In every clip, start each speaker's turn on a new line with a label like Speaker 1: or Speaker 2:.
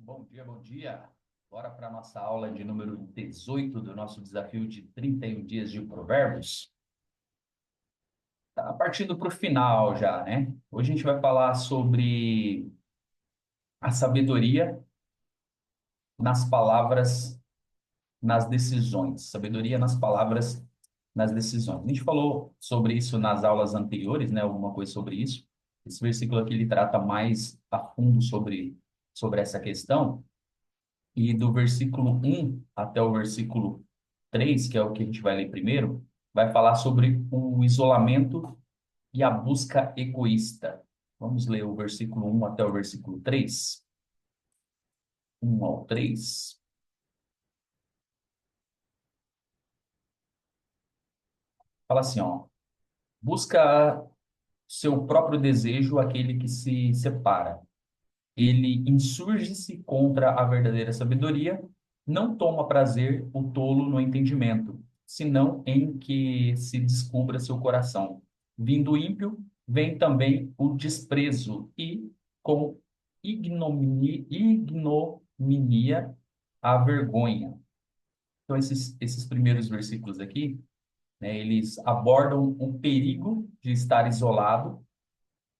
Speaker 1: Bom dia, bom dia. Bora para a nossa aula de número 18 do nosso desafio de 31 dias de provérbios. Tá partindo para o final já, né? Hoje a gente vai falar sobre a sabedoria nas palavras, nas decisões. Sabedoria nas palavras, nas decisões. A gente falou sobre isso nas aulas anteriores, né? Alguma coisa sobre isso. Esse versículo aqui ele trata mais a fundo sobre essa questão. E do versículo 1 até o versículo 3, que é o que a gente vai ler primeiro, vai falar sobre o isolamento e a busca egoísta. Vamos ler o versículo 1 até o versículo 3. 1 ao 3. Fala assim, ó. Busca seu próprio desejo aquele que se separa. Ele insurge-se contra a verdadeira sabedoria, não toma prazer o tolo no entendimento, senão em que se descubra seu coração. Vindo o ímpio, vem também o desprezo e, com ignominia, a vergonha. Então, esses primeiros versículos aqui, né, eles abordam o perigo de estar isolado,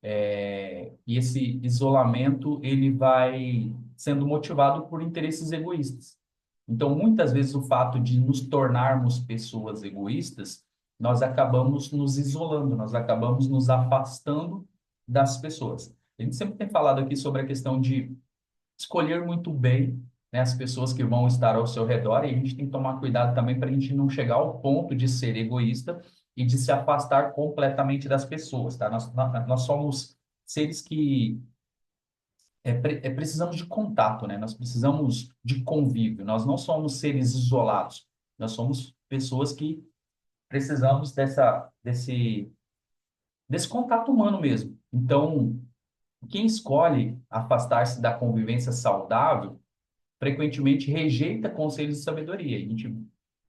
Speaker 1: e esse isolamento ele vai sendo motivado por interesses egoístas. Então, muitas vezes o fato de nos tornarmos pessoas egoístas, nós acabamos nos isolando, nós acabamos nos afastando das pessoas. A gente sempre tem falado aqui sobre a questão de escolher muito bem, né, as pessoas que vão estar ao seu redor, e a gente tem que tomar cuidado também para a gente não chegar ao ponto de ser egoísta e de se afastar completamente das pessoas, tá? Nós somos seres que precisamos de contato, né? Nós precisamos de convívio, nós não somos seres isolados, nós somos pessoas que precisamos desse contato humano mesmo. Então, quem escolhe afastar-se da convivência saudável frequentemente rejeita conselhos de sabedoria. A gente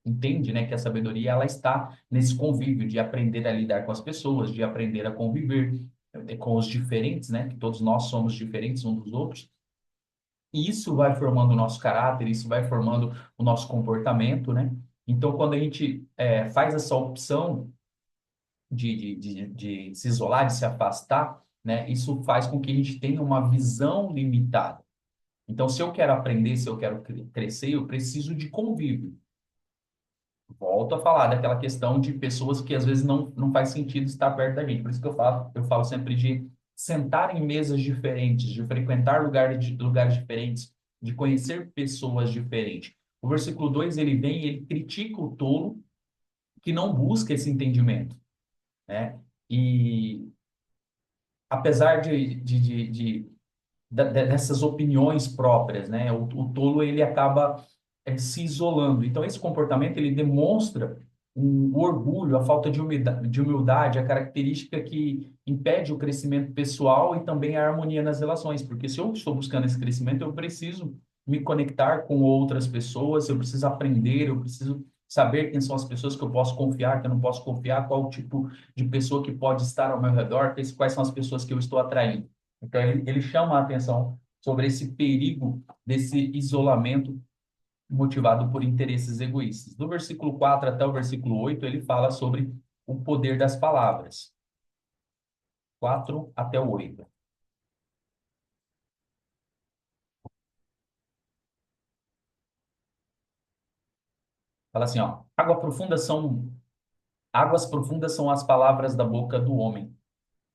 Speaker 1: entende, né, que a sabedoria ela está nesse convívio de aprender a lidar com as pessoas, de aprender a conviver com os diferentes, né, que todos nós somos diferentes uns dos outros. E isso vai formando o nosso caráter, isso vai formando o nosso comportamento, né? Então, quando a gente faz essa opção de se isolar, de se afastar, né, isso faz com que a gente tenha uma visão limitada. Então, se eu quero aprender, se eu quero crescer, eu preciso de convívio. Volto a falar daquela questão de pessoas que às vezes não faz sentido estar perto da gente. Por isso que eu falo sempre de sentar em mesas diferentes, de frequentar lugares diferentes, de conhecer pessoas diferentes. O versículo 2 ele vem e ele critica o tolo que não busca esse entendimento, né? E apesar dessas opiniões próprias, né? O tolo ele acaba se isolando. Então esse comportamento ele demonstra o orgulho, a falta de humildade, a característica que impede o crescimento pessoal e também a harmonia nas relações. Porque se eu estou buscando esse crescimento, eu preciso me conectar com outras pessoas, eu preciso aprender, eu preciso saber quem são as pessoas que eu posso confiar, que eu não posso confiar, qual o tipo de pessoa que pode estar ao meu redor, quais são as pessoas que eu estou atraindo. Então, ele chama a atenção sobre esse perigo desse isolamento motivado por interesses egoístas. Do versículo 4 até o versículo 8, ele fala sobre o poder das palavras. 4 até o 8. Fala assim, ó, águas profundas são as palavras da boca do homem,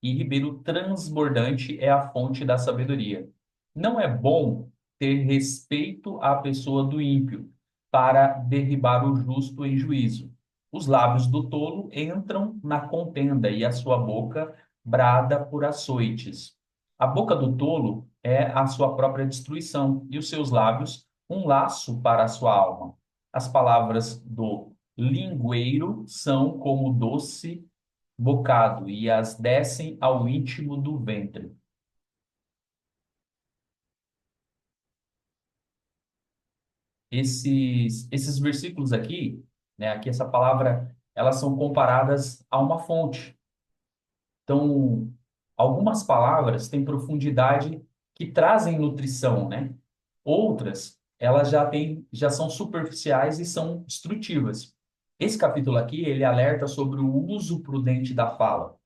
Speaker 1: e ribeiro transbordante é a fonte da sabedoria. Não é bom ter respeito à pessoa do ímpio, para derribar o justo em juízo. Os lábios do tolo entram na contenda, e a sua boca brada por açoites. A boca do tolo é a sua própria destruição, e os seus lábios um laço para a sua alma. As palavras do lingueiro são como doce bocado, e as descem ao íntimo do ventre. Esses versículos aqui, né, aqui essa palavra, elas são comparadas a uma fonte. Então, algumas palavras têm profundidade que trazem nutrição, né? Outras, elas já são superficiais e são destrutivas. Esse capítulo aqui, ele alerta sobre o uso prudente da fala,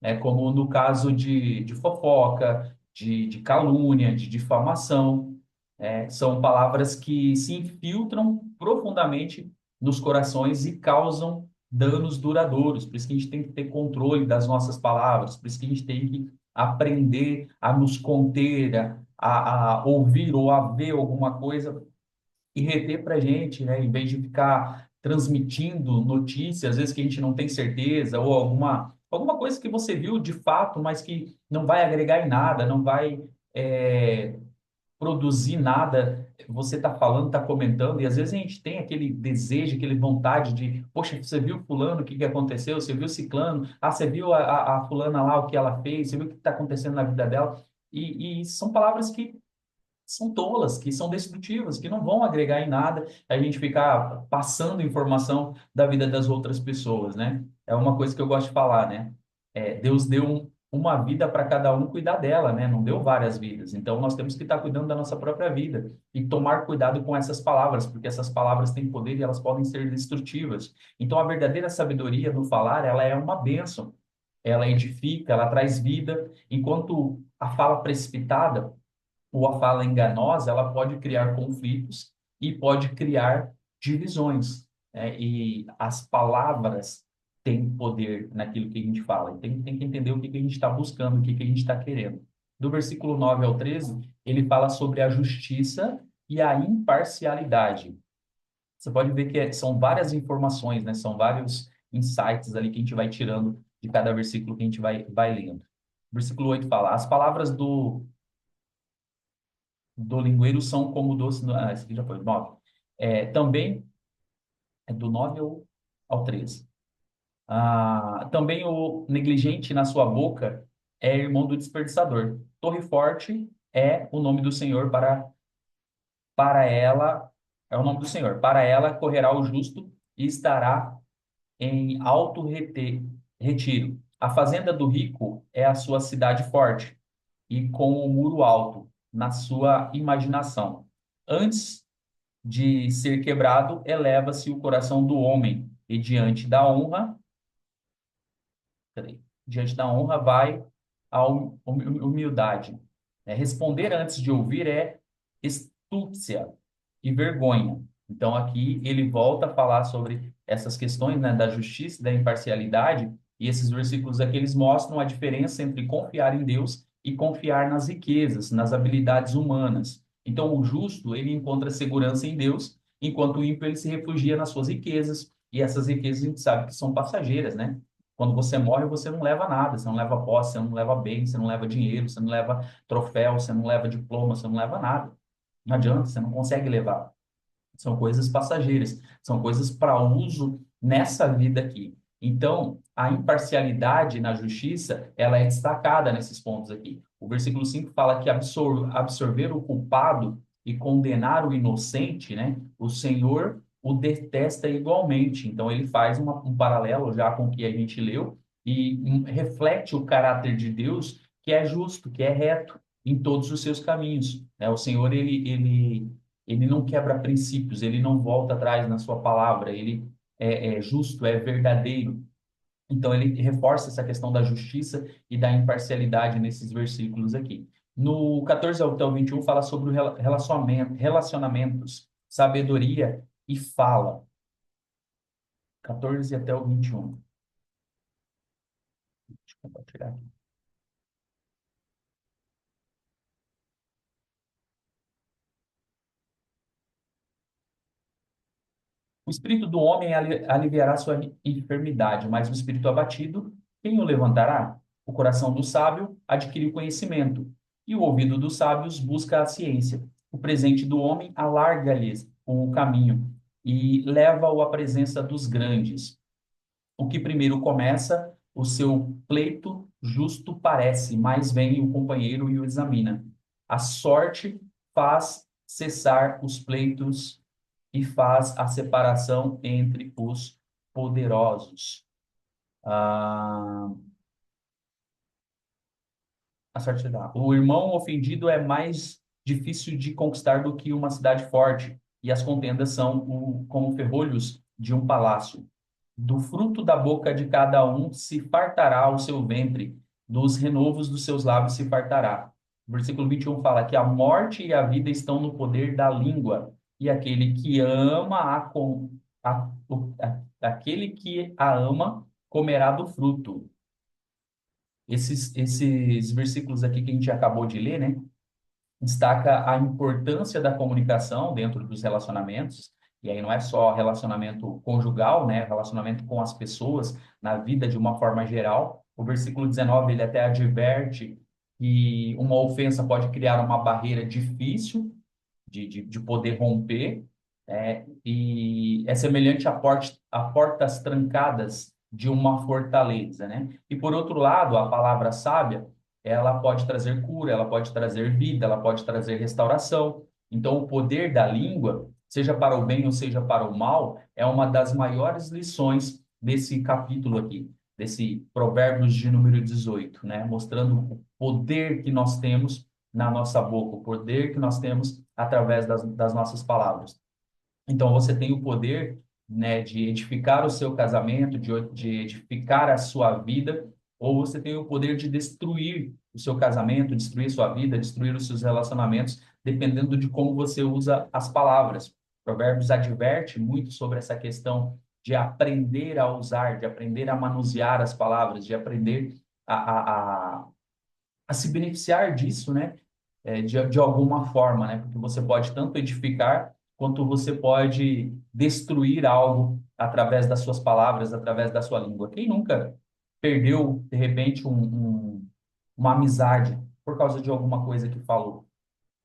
Speaker 1: né? Como no caso de fofoca, de calúnia, de difamação. São palavras que se infiltram profundamente nos corações e causam danos duradouros. Por isso que a gente tem que ter controle das nossas palavras, por isso que a gente tem que aprender a nos conter, a ouvir ou a ver alguma coisa e reter para a gente, né? Em vez de ficar transmitindo notícias, às vezes que a gente não tem certeza, ou alguma coisa que você viu de fato, mas que não vai agregar em nada, não vai é, produzir nada. Você está falando, está comentando, e às vezes a gente tem aquele desejo, aquele vontade de, poxa, você viu fulano, o que que aconteceu? Você viu ciclano? Ah, você viu a fulana lá, o que ela fez? Você viu o que está acontecendo na vida dela? E são palavras que são tolas, que são destrutivas, que não vão agregar em nada a gente ficar passando informação da vida das outras pessoas, né? É uma coisa que eu gosto de falar, né? Deus deu uma vida para cada um cuidar dela, né? Não deu várias vidas. Então nós temos que estar cuidando da nossa própria vida e tomar cuidado com essas palavras, porque essas palavras têm poder e elas podem ser destrutivas. Então a verdadeira sabedoria no falar, ela é uma bênção. Ela edifica, ela traz vida, enquanto a fala precipitada ou a fala enganosa, ela pode criar conflitos e pode criar divisões, né? E as palavras têm poder naquilo que a gente fala. E tem que entender o que que a gente está buscando, o que que a gente está querendo. Do versículo 9 ao 13, ele fala sobre a justiça e a imparcialidade. Você pode ver que são várias informações, né? São vários insights ali que a gente vai tirando de cada versículo que a gente vai lendo. Versículo 8 fala: As palavras do lingueiro são como doce. Esse aqui já foi, 9. Também é do 9 ao 13. Também o negligente na sua boca é irmão do desperdiçador. Torre forte é o nome do Senhor para ela, é o nome do Senhor. Para ela correrá o justo e estará em alto retiro. A fazenda do rico é a sua cidade forte e com o muro alto na sua imaginação. Antes de ser quebrado, eleva-se o coração do homem, e diante da honra vai a humildade. Responder antes de ouvir é estúpcia e vergonha. Então, aqui ele volta a falar sobre essas questões, né, da justiça, da imparcialidade, e esses versículos aqui eles mostram a diferença entre confiar em Deus e confiar nas riquezas, nas habilidades humanas. Então, o justo, ele encontra segurança em Deus, enquanto o ímpio, ele se refugia nas suas riquezas, e essas riquezas a gente sabe que são passageiras, né? Quando você morre, você não leva nada, você não leva posse, você não leva bem, você não leva dinheiro, você não leva troféu, você não leva diploma, você não leva nada. Não adianta, você não consegue levar. São coisas passageiras, são coisas para uso nessa vida aqui. Então, a imparcialidade na justiça, ela é destacada nesses pontos aqui. O versículo 5 fala que absorver o culpado e condenar o inocente, né? O Senhor o detesta igualmente. Então, ele faz um paralelo já com o que a gente leu e reflete o caráter de Deus, que é justo, que é reto em todos os seus caminhos, né? O Senhor, ele não quebra princípios, ele não volta atrás na sua palavra, ele é justo, é verdadeiro. Então, ele reforça essa questão da justiça e da imparcialidade nesses versículos aqui. No 14 até o 21, fala sobre o relacionamentos, sabedoria e fala. 14 até o 21. Deixa eu compartilhar aqui. O espírito do homem aliviará sua enfermidade, mas o espírito abatido, quem o levantará? O coração do sábio adquire o conhecimento, e o ouvido dos sábios busca a ciência. O presente do homem alarga-lhes o caminho e leva-o à presença dos grandes. O que primeiro começa, o seu pleito justo parece, mas vem o companheiro e o examina. A sorte faz cessar os pleitos e faz a separação entre os poderosos. Ah, a sorte dá. O irmão ofendido é mais difícil de conquistar do que uma cidade forte, e as contendas são como ferrolhos de um palácio. Do fruto da boca de cada um se fartará o seu ventre, dos renovos dos seus lábios se fartará. O versículo 21 fala que a morte e a vida estão no poder da língua, e aquele que ama aquele que a ama comerá do fruto. Esses versículos aqui que a gente acabou de ler, né, destaca a importância da comunicação dentro dos relacionamentos, e aí não é só relacionamento conjugal, né, relacionamento com as pessoas na vida de uma forma geral. O versículo 19, ele até adverte que uma ofensa pode criar uma barreira difícil de poder romper, e é semelhante a portas trancadas de uma fortaleza, né? E por outro lado, a palavra sábia, ela pode trazer cura, ela pode trazer vida, ela pode trazer restauração. Então, o poder da língua, seja para o bem ou seja para o mal, é uma das maiores lições desse capítulo aqui, desse Provérbios de número 18, né? Mostrando o poder que nós temos na nossa boca, o poder que nós temos através das nossas palavras. Então, você tem o poder, né, de edificar o seu casamento, de edificar a sua vida, ou você tem o poder de destruir o seu casamento, destruir sua vida, destruir os seus relacionamentos, dependendo de como você usa as palavras. Provérbios adverte muito sobre essa questão de aprender a usar, de aprender a manusear as palavras, de aprender a, a, a, a se beneficiar disso, né? De alguma forma, né? Porque você pode tanto edificar quanto você pode destruir algo através das suas palavras, através da sua língua. Quem nunca perdeu, de repente, uma amizade por causa de alguma coisa que falou?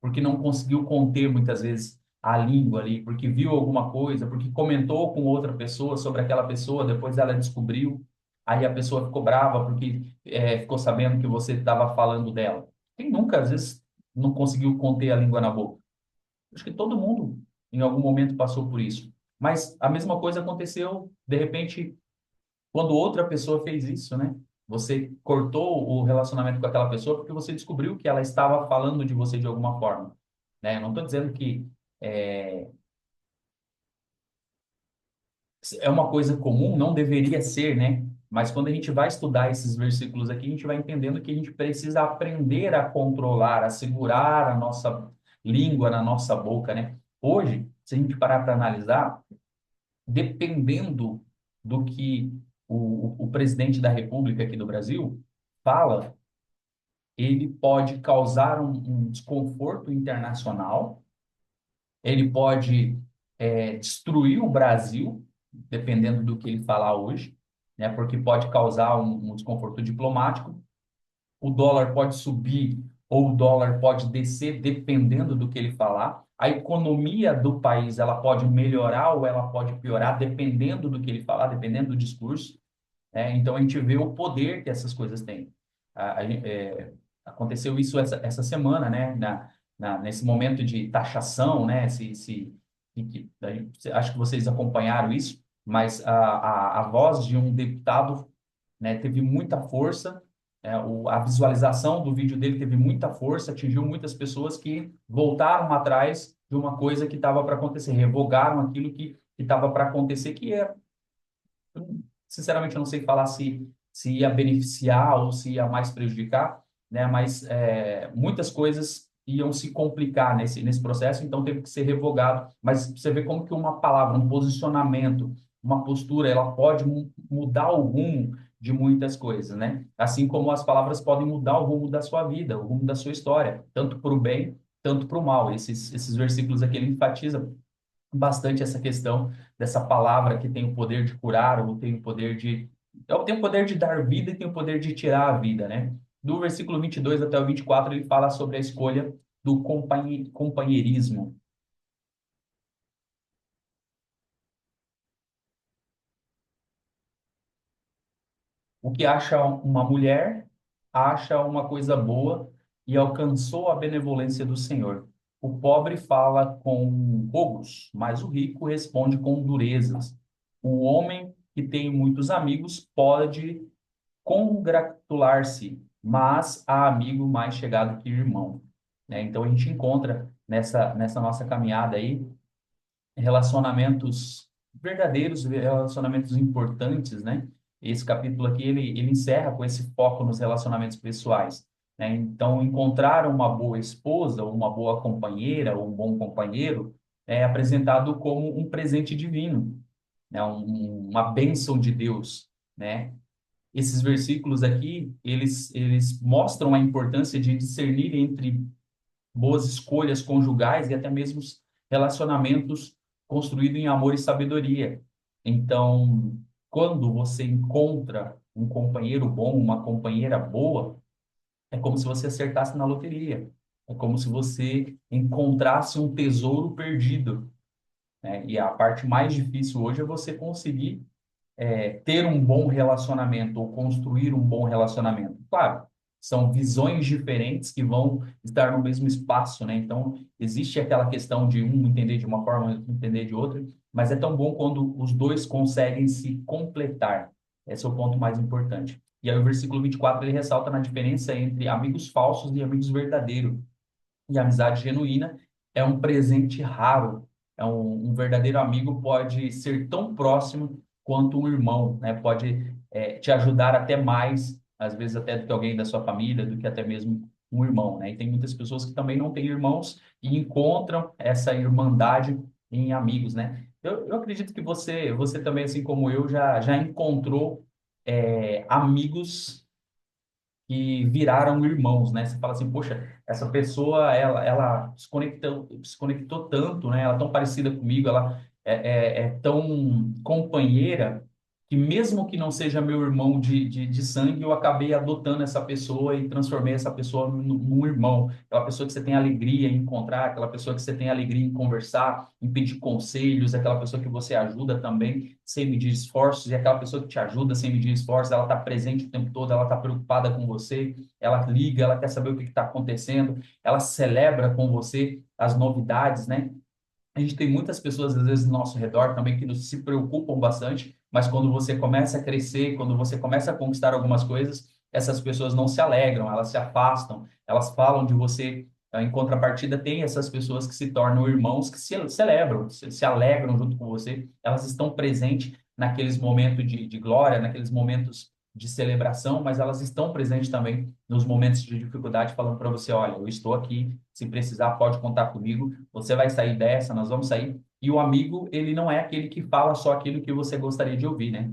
Speaker 1: Porque não conseguiu conter muitas vezes a língua ali, porque viu alguma coisa, porque comentou com outra pessoa sobre aquela pessoa, depois ela descobriu, aí a pessoa ficou brava porque ficou sabendo que você estava falando dela. Quem nunca, às vezes, não conseguiu conter a língua na boca? Acho que todo mundo, em algum momento, passou por isso. Mas a mesma coisa aconteceu, de repente, quando outra pessoa fez isso, né? Você cortou o relacionamento com aquela pessoa porque você descobriu que ela estava falando de você de alguma forma, né? Eu não estou dizendo que é, é uma coisa comum, não deveria ser, né? Mas quando a gente vai estudar esses versículos aqui, a gente vai entendendo que a gente precisa aprender a controlar, a segurar a nossa língua na nossa boca, né? Hoje, se a gente parar para analisar, dependendo do que o presidente da República aqui do Brasil fala, ele pode causar um desconforto internacional, ele pode destruir o Brasil, dependendo do que ele falar hoje, né? Porque pode causar um desconforto diplomático. O dólar pode subir ou o dólar pode descer, dependendo do que ele falar. A economia do país, ela pode melhorar ou ela pode piorar, dependendo do que ele falar, dependendo do discurso, né? Então, a gente vê o poder que essas coisas têm. Aconteceu isso essa semana, né? Nesse momento de taxação, né? Acho que vocês acompanharam isso, mas a voz de um deputado, né, teve muita força, a visualização do vídeo dele teve muita força, atingiu muitas pessoas que voltaram atrás de uma coisa que estava para acontecer, revogaram aquilo que estava para acontecer, que é, sinceramente, eu não sei falar se ia beneficiar ou se ia mais prejudicar, né? Mas muitas coisas iam se complicar nesse processo, então teve que ser revogado. Mas você vê como que uma palavra, um posicionamento, uma postura, ela pode mudar o rumo de muitas coisas, né? Assim como as palavras podem mudar o rumo da sua vida, o rumo da sua história, tanto para o bem, tanto para o mal. Esses versículos aqui, ele enfatiza bastante essa questão dessa palavra que tem o poder de curar, ou tem o poder tem o poder de dar vida e tem o poder de tirar a vida, né? Do versículo 22 até o 24, ele fala sobre a escolha do companheirismo. O que acha uma mulher, acha uma coisa boa e alcançou a benevolência do Senhor. O pobre fala com rogos, mas o rico responde com durezas. O homem que tem muitos amigos pode congratular-se, mas há amigo mais chegado que irmão. né? Então a gente encontra nessa nossa caminhada aí relacionamentos verdadeiros, relacionamentos importantes, né? Esse capítulo aqui, ele encerra com esse foco nos relacionamentos pessoais, né? Então, encontrar uma boa esposa, uma boa companheira, ou um bom companheiro, é apresentado como um presente divino, né? Uma bênção de Deus, né? Esses versículos aqui, eles mostram a importância de discernir entre boas escolhas conjugais e até mesmo os relacionamentos construídos em amor e sabedoria. Então, quando você encontra um companheiro bom, uma companheira boa, é como se você acertasse na loteria. É como se você encontrasse um tesouro perdido, né? E a parte mais difícil hoje é você conseguir ter um bom relacionamento ou construir um bom relacionamento. Claro, são visões diferentes que vão estar no mesmo espaço, né? Então, existe aquela questão de um entender de uma forma, outro entender de outra, mas é tão bom quando os dois conseguem se completar. Esse é o ponto mais importante. E aí o versículo 24 ele ressalta na diferença entre amigos falsos e amigos verdadeiros. E a amizade genuína é um presente raro. Um verdadeiro amigo pode ser tão próximo quanto um irmão, né? Pode te ajudar até mais, às vezes até do que alguém da sua família, do que até mesmo um irmão, né? E tem muitas pessoas que também não têm irmãos e encontram essa irmandade em amigos, né? Eu acredito que você também, assim como eu, já encontrou amigos que viraram irmãos, né? Você fala assim, poxa, essa pessoa, ela se conectou tanto, né? Ela é tão parecida comigo, ela é tão companheira, que mesmo que não seja meu irmão de sangue, eu acabei adotando essa pessoa e transformei essa pessoa num irmão. Aquela pessoa que você tem alegria em encontrar, aquela pessoa que você tem alegria em conversar, em pedir conselhos, aquela pessoa que você ajuda também sem medir esforços, e aquela pessoa que te ajuda sem medir esforços, ela está presente o tempo todo, ela está preocupada com você, ela liga, ela quer saber o que está acontecendo, ela celebra com você as novidades, né? A gente tem muitas pessoas, às vezes, no nosso redor também que se preocupam bastante, mas quando você começa a crescer, quando você começa a conquistar algumas coisas, essas pessoas não se alegram, elas se afastam, elas falam de você. Em contrapartida, tem essas pessoas que se tornam irmãos, que se celebram, se alegram junto com você, elas estão presentes naqueles momentos de glória, naqueles momentos de celebração, mas elas estão presentes também nos momentos de dificuldade, falando para você, olha, eu estou aqui, se precisar, pode contar comigo, você vai sair dessa, nós vamos sair. E o amigo, ele não é aquele que fala só aquilo que você gostaria de ouvir, né?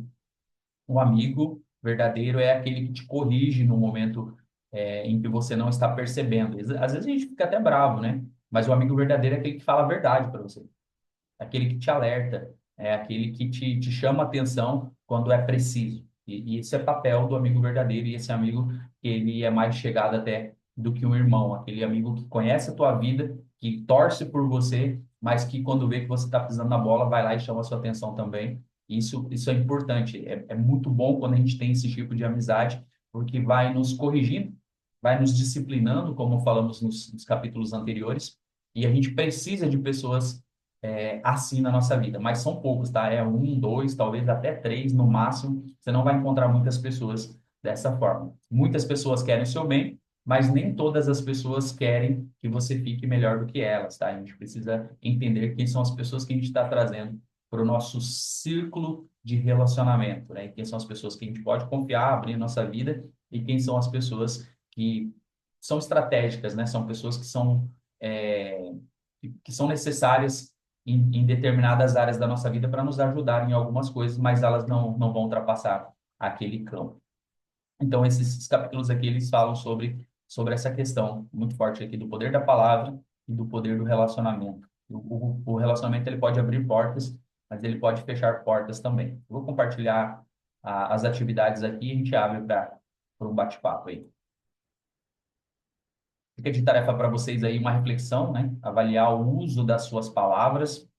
Speaker 1: O amigo verdadeiro é aquele que te corrige no momento em que você não está percebendo. Às vezes a gente fica até bravo, né? Mas o amigo verdadeiro é aquele que fala a verdade para você, é aquele que te alerta, é aquele que te chama a atenção quando é preciso. E esse é papel do amigo verdadeiro, e esse amigo, ele é mais chegado até do que um irmão, aquele amigo que conhece a tua vida, que torce por você, mas que quando vê que você está pisando na bola, vai lá e chama a sua atenção também. Isso é importante, é muito bom quando a gente tem esse tipo de amizade, porque vai nos corrigindo, vai nos disciplinando, como falamos nos capítulos anteriores, e a gente precisa de pessoas assim na nossa vida, mas são poucos, tá? É um, dois, talvez até três no máximo. Você não vai encontrar muitas pessoas dessa forma. Muitas pessoas querem o seu bem, mas nem todas as pessoas querem que você fique melhor do que elas, tá? A gente precisa entender quem são as pessoas que a gente está trazendo para o nosso círculo de relacionamento, né? E quem são as pessoas que a gente pode confiar, abrir nossa vida, e quem são as pessoas que são estratégicas, né? São pessoas que é, que são necessárias em determinadas áreas da nossa vida para nos ajudar em algumas coisas, mas elas não vão ultrapassar aquele campo. Então, esses capítulos aqui, eles falam sobre essa questão muito forte aqui do poder da palavra e do poder do relacionamento. O relacionamento, ele pode abrir portas, mas ele pode fechar portas também. Eu vou compartilhar as atividades aqui e a gente abre para um bate-papo aí. Fica de tarefa para vocês aí uma reflexão, né? Avaliar o uso das suas palavras,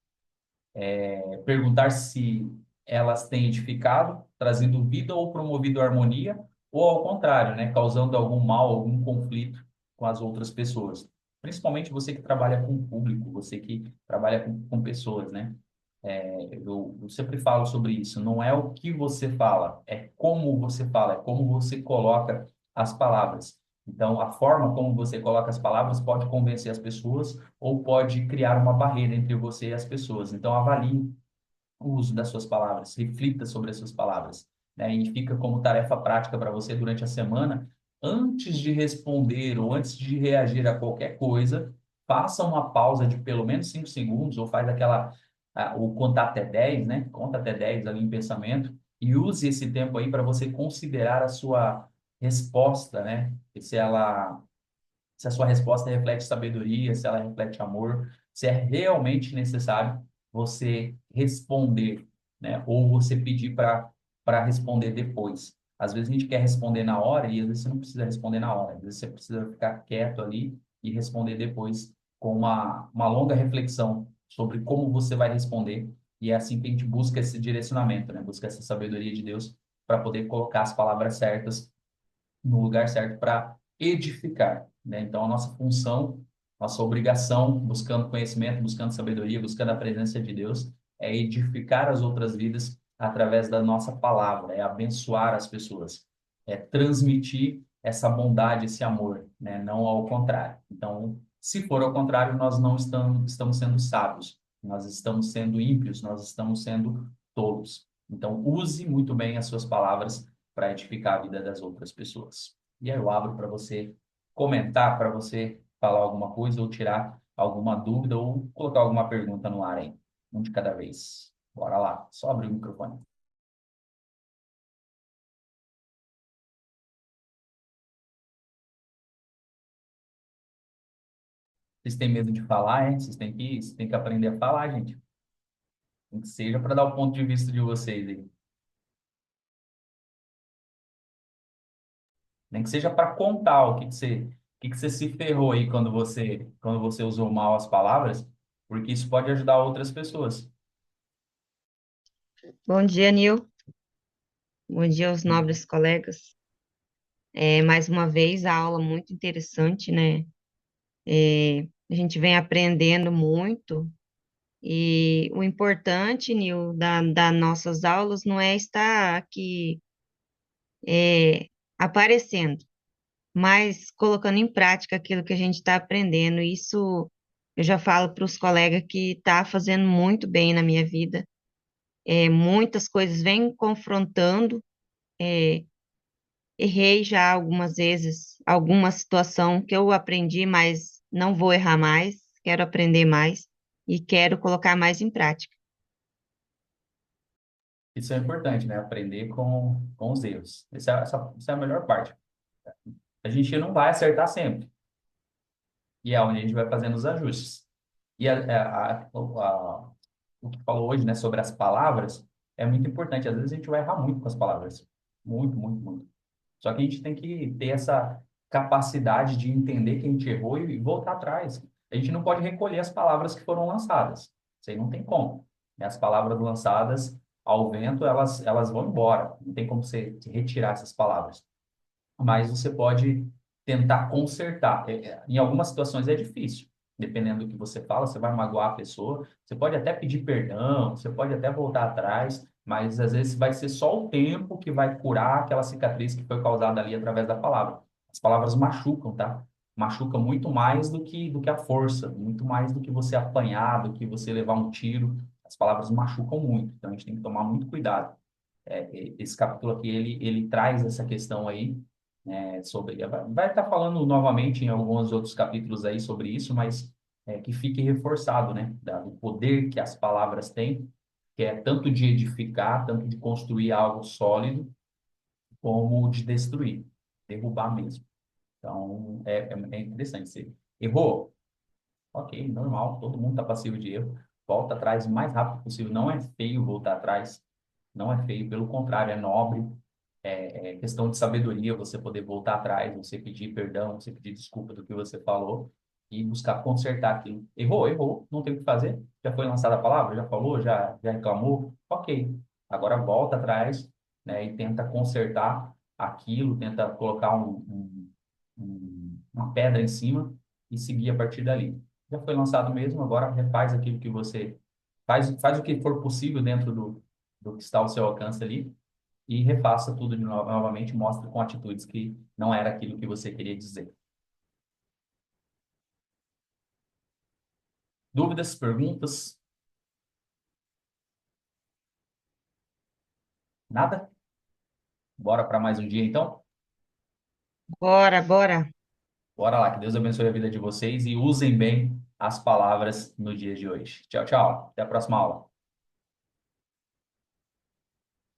Speaker 1: perguntar se elas têm edificado, trazendo vida ou promovido harmonia, ou ao contrário, né, causando algum mal, algum conflito com as outras pessoas. Principalmente você que trabalha com o público, você que trabalha com pessoas, né? Eu sempre falo sobre isso. Não é o que você fala, é como você fala, é como você coloca as palavras. Então, a forma como você coloca as palavras pode convencer as pessoas ou pode criar uma barreira entre você e as pessoas. Então, avalie o uso das suas palavras, reflita sobre as suas palavras, né? E fica como tarefa prática para você durante a semana, antes de responder ou antes de reagir a qualquer coisa, faça uma pausa de pelo menos 5 segundos ou faz o contar até 10, né? Conta até 10 ali em pensamento e use esse tempo aí para você considerar a sua resposta, né? E se a sua resposta reflete sabedoria, se ela reflete amor, se é realmente necessário você responder, né? Ou você pedir para responder depois. Às vezes a gente quer responder na hora e às vezes você não precisa responder na hora. Às vezes você precisa ficar quieto ali e responder depois com uma longa reflexão sobre como você vai responder. E é assim que a gente busca esse direcionamento, né? Busca essa sabedoria de Deus para poder colocar as palavras certas no lugar certo para edificar, né? Então, a nossa função, nossa obrigação, buscando conhecimento, buscando sabedoria, buscando a presença de Deus, é edificar as outras vidas através da nossa palavra, é abençoar as pessoas, é transmitir essa bondade, esse amor, né? Não ao contrário. Então, se for ao contrário, nós não estamos sendo sábios, nós estamos sendo ímpios, nós estamos sendo tolos. Então, use muito bem as suas palavras para edificar a vida das outras pessoas. E aí eu abro para você comentar, para você falar alguma coisa ou tirar alguma dúvida ou colocar alguma pergunta no ar aí. Um de cada vez. Bora lá, só abrir o microfone. Vocês têm medo de falar, hein? Vocês têm que aprender a falar, gente. Nem que seja para dar o ponto de vista de vocês aí. Nem que seja para contar o que que você se ferrou aí quando você usou mal as palavras, porque isso pode ajudar outras pessoas.
Speaker 2: Bom dia, Nil. Bom dia aos nobres colegas. Mais uma vez, a aula muito interessante, né? A gente vem aprendendo muito e o importante, Nil, das nossas aulas não é estar aqui aparecendo, mas colocando em prática aquilo que a gente está aprendendo. Isso eu já falo para os colegas que está fazendo muito bem na minha vida. Muitas coisas vêm confrontando. é, Errei já algumas vezes, alguma situação que eu aprendi, mas não vou errar mais, quero aprender mais e quero colocar mais em prática.
Speaker 1: Isso é importante, né? Aprender com os erros. Essa é a melhor parte. A gente não vai acertar sempre. E é onde a gente vai fazendo os ajustes. E o que falou hoje, né, sobre as palavras, é muito importante. Às vezes a gente vai errar muito com as palavras. Muito, muito, muito. Só que a gente tem que ter essa capacidade de entender que a gente errou e voltar atrás. A gente não pode recolher as palavras que foram lançadas. Isso aí não tem como. Né? As palavras lançadas ao vento, elas vão embora. Não tem como você retirar essas palavras. Mas você pode tentar consertar. Em algumas situações é difícil. Dependendo do que você fala, você vai magoar a pessoa. Você pode até pedir perdão, você pode até voltar atrás, mas às vezes vai ser só o tempo que vai curar aquela cicatriz que foi causada ali através da palavra. As palavras machucam, tá? Machuca muito mais do que a força, muito mais do que você apanhar, do que você levar um tiro. As palavras machucam muito, então a gente tem que tomar muito cuidado. Esse capítulo aqui, ele traz essa questão aí, né, sobre... Vai estar falando novamente em alguns outros capítulos aí sobre isso, mas que fique reforçado, né, do poder que as palavras têm, que é tanto de edificar, tanto de construir algo sólido, como de destruir, derrubar mesmo. Então, é interessante. Você errou? Ok, normal, todo mundo está passivo de erro. Volta atrás o mais rápido possível. Não é feio voltar atrás, não é feio, pelo contrário, é nobre. É questão de sabedoria você poder voltar atrás, você pedir perdão, você pedir desculpa do que você falou e buscar consertar aquilo. Errou, errou, não tem o que fazer. Já foi lançada a palavra, já falou, já reclamou. Ok, agora volta atrás, né, e tenta consertar aquilo, tenta colocar uma pedra em cima e seguir a partir dali. Já foi lançado mesmo, agora refaz aquilo que você faz o que for possível dentro do que está ao seu alcance ali e refaça tudo novamente, mostre com atitudes que não era aquilo que você queria dizer. Dúvidas, perguntas? Nada? Bora para mais um dia, então?
Speaker 2: Bora, bora.
Speaker 1: Bora lá, que Deus abençoe a vida de vocês e usem bem as palavras no dia de hoje. Tchau, tchau. Até a próxima aula.